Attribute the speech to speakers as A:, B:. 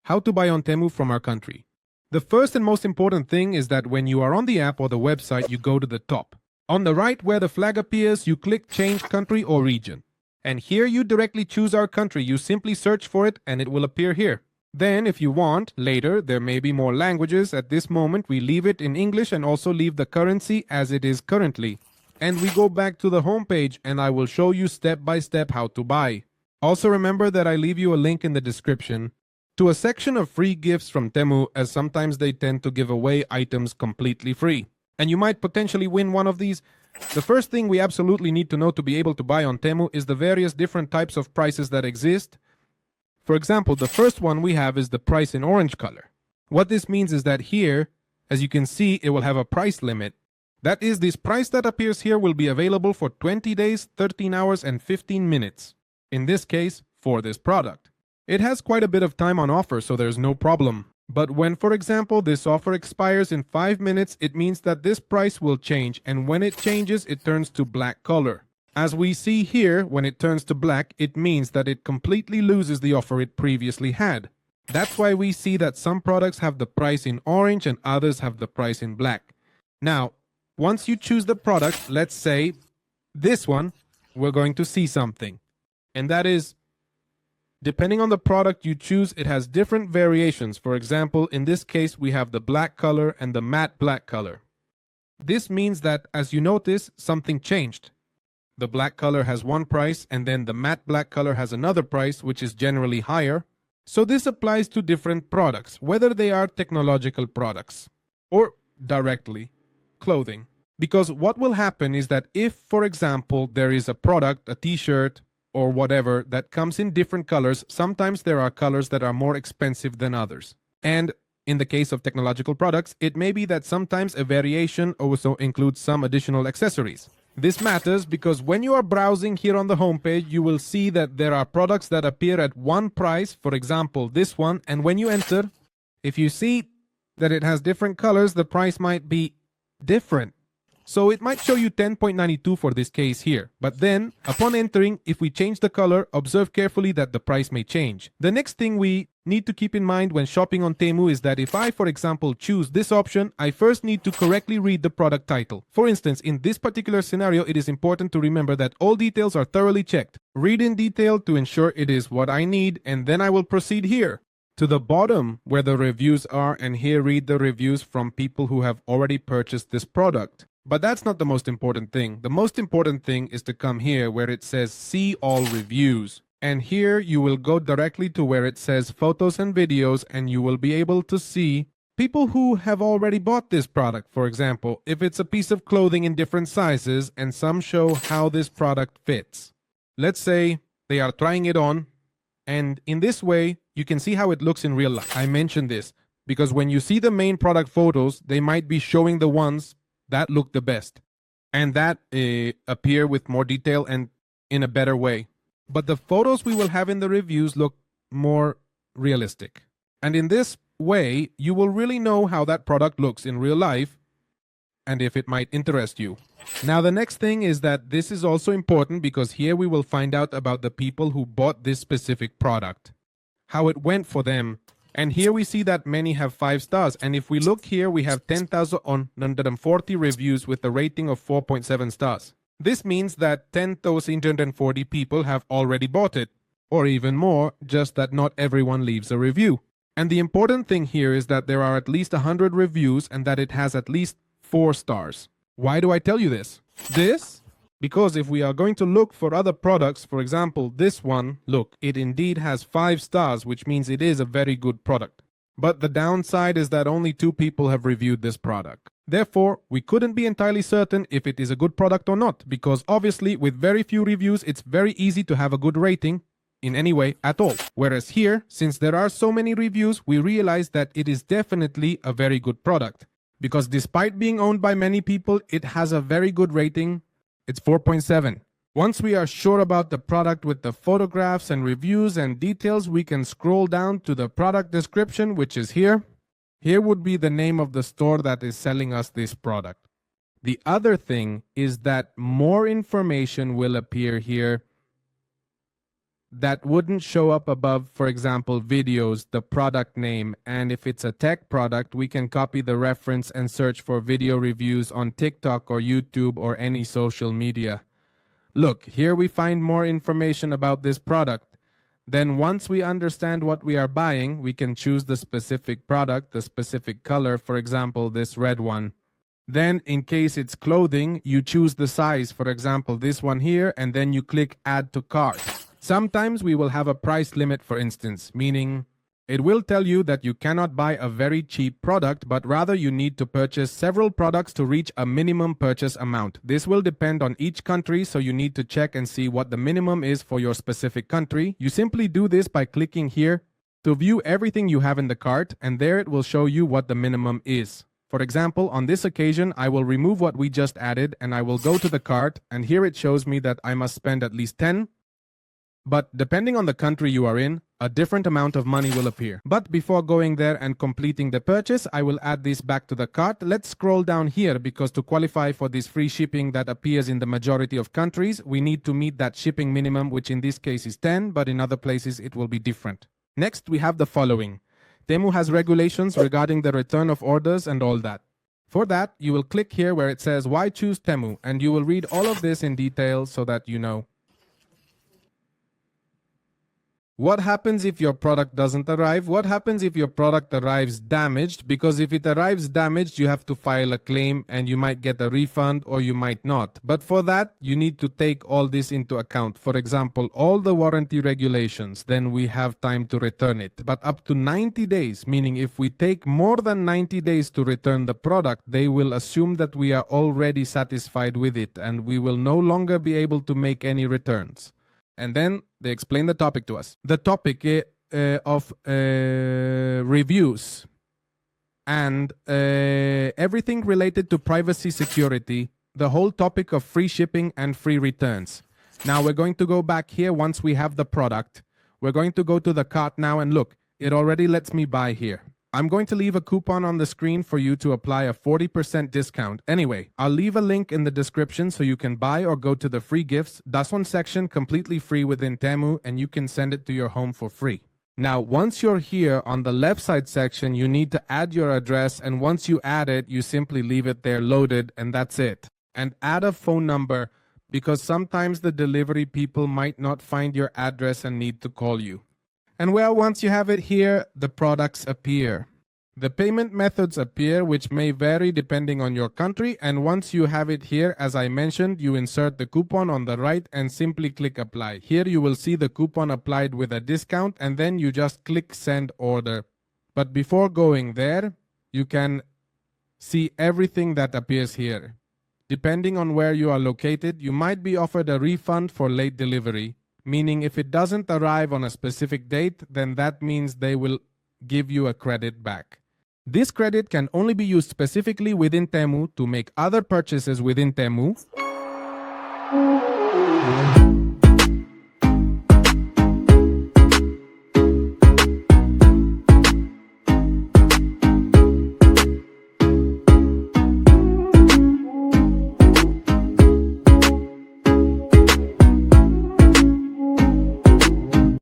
A: how to buy on Temu from our country. The first and most important thing is that when you are on the app or the website, you go to the top. On the right where the flag appears, you click change country or region. And here you directly choose our country. You simply search for it and it will appear here. Then if you want, later, there may be more languages. At this moment, we leave it in English and also leave the currency as it is currently. And we go back to the home page and I will show you step by step how to buy. Also remember that I leave you a link in the description to a section of free gifts from Temu, as sometimes they tend to give away items completely free. And you might potentially win one of these. The first thing we absolutely need to know to be able to buy on Temu is the various different types of prices that exist. For example, the first one we have is the price in orange color. What this means is that here, as you can see, it will have a price limit. That is, this price that appears here will be available for 20 days, 13 hours, and 15 minutes. In this case, for this product. It has quite a bit of time on offer, so there's no problem. But when, for example, this offer expires in 5 minutes, it means that this price will change, and when it changes, it turns to black color. As we see here, when it turns to black, it means that it completely loses the offer it previously had. That's why we see that some products have the price in orange and others have the price in black. Now, once you choose the product, let's say this one, we're going to see something. And that is, depending on the product you choose, it has different variations. For example, in this case, we have the black color and the matte black color. This means that, as you notice, something changed. The black color has one price, and then the matte black color has another price, which is generally higher. So this applies to different products, whether they are technological products or directly clothing. Because what will happen is that if, for example, there is a product, a t-shirt, or whatever that comes in different colors, sometimes there are colors that are more expensive than others. And in the case of technological products, it may be that sometimes a variation also includes some additional accessories. This matters because when you are browsing here on the homepage, you will see that there are products that appear at one price, for example, this one, and when you enter, if you see that it has different colors, the price might be different. So it might show you 10.92 for this case here. But then, upon entering, if we change the color, observe carefully that the price may change. The next thing we need to keep in mind when shopping on Temu is that if I, for example, choose this option, I first need to correctly read the product title. For instance, in this particular scenario, it is important to remember that all details are thoroughly checked. Read in detail to ensure it is what I need, and then I will proceed here to the bottom where the reviews are, and here read the reviews from people who have already purchased this product. But that's not the most important thing. The most important thing is to come here where it says see all reviews. And here you will go directly to where it says photos and videos, and you will be able to see people who have already bought this product. For example, if it's a piece of clothing in different sizes, and some show how this product fits. Let's say they are trying it on, and in this way, you can see how it looks in real life. I mentioned this because when you see the main product photos, they might be showing the ones that look the best and that appear with more detail and in a better way. But the photos we will have in the reviews look more realistic. And in this way, you will really know how that product looks in real life and if it might interest you. Now, the next thing is that this is also important because here we will find out about the people who bought this specific product, how it went for them. And here we see that many have 5 stars. And if we look here, we have 10,140 reviews with a rating of 4.7 stars. This means that 10,840 people have already bought it, or even more, just that not everyone leaves a review. And the important thing here is that there are at least 100 reviews and that it has at least 4 stars. Why do I tell you this? Because if we are going to look for other products, for example, this one, look, it indeed has 5 stars, which means it is a very good product. But the downside is that only 2 people have reviewed this product. Therefore, we couldn't be entirely certain if it is a good product or not, because obviously with very few reviews, it's very easy to have a good rating in any way at all. Whereas here, since there are so many reviews, we realize that it is definitely a very good product. Because despite being owned by many people, it has a very good rating. It's 4.7. Once we are sure about the product with the photographs and reviews and details, we can scroll down to the product description, which is here. Here would be the name of the store that is selling us this product. The other thing is that more information will appear here that wouldn't show up above, for example, videos, the product name, and if it's a tech product, we can copy the reference and search for video reviews on TikTok or YouTube or any social media. Look, here we find more information about this product. Then once we understand what we are buying, we can choose the specific product, the specific color, for example, this red one. Then in case it's clothing, you choose the size, for example, this one here, and then you click add to cart. Sometimes we will have a price limit, for instance, meaning it will tell you that you cannot buy a very cheap product, but rather you need to purchase several products to reach a minimum purchase amount. This will depend on each country, so you need to check and see what the minimum is for your specific country. You simply do this by clicking here to view everything you have in the cart, and there it will show you what the minimum is. For example, on this occasion, I will remove what we just added and I will go to the cart, and here it shows me that I must spend at least 10. But depending on the country you are in, a different amount of money will appear. But before going there and completing the purchase, I will add this back to the cart. Let's scroll down here because to qualify for this free shipping that appears in the majority of countries, we need to meet that shipping minimum, which in this case is 10, but in other places it will be different. Next, we have the following. Temu has regulations regarding the return of orders and all that. For that, you will click here where it says why choose Temu, and you will read all of this in detail so that you know. What happens if your product doesn't arrive? What happens if your product arrives damaged? Because if it arrives damaged, you have to file a claim and you might get a refund or you might not. But for that, you need to take all this into account. For example, all the warranty regulations, then we have time to return it. But up to 90 days, meaning if we take more than 90 days to return the product, they will assume that we are already satisfied with it and we will no longer be able to make any returns. And then they explain the topic to us. The topic of reviews and everything related to privacy security, the whole topic of free shipping and free returns. Now we're going to go back here once we have the product. We're going to go to the cart now and look, it already lets me buy here. I'm going to leave a coupon on the screen for you to apply a 40% discount. Anyway, I'll leave a link in the description so you can buy or go to the free gifts. That's one section completely free within Temu and you can send it to your home for free. Now, once you're here on the left side section, you need to add your address, and once you add it, you simply leave it there loaded and that's it. And add a phone number because sometimes the delivery people might not find your address and need to call you. And well, once you have it here, the products appear. The payment methods appear, which may vary depending on your country. And once you have it here, as I mentioned, you insert the coupon on the right and simply click apply. Here you will see the coupon applied with a discount and then you just click send order. But before going there, you can see everything that appears here. Depending on where you are located, you might be offered a refund for late delivery. Meaning if it doesn't arrive on a specific date, then that means they will give you a credit back. This credit can only be used specifically within Temu to make other purchases within Temu.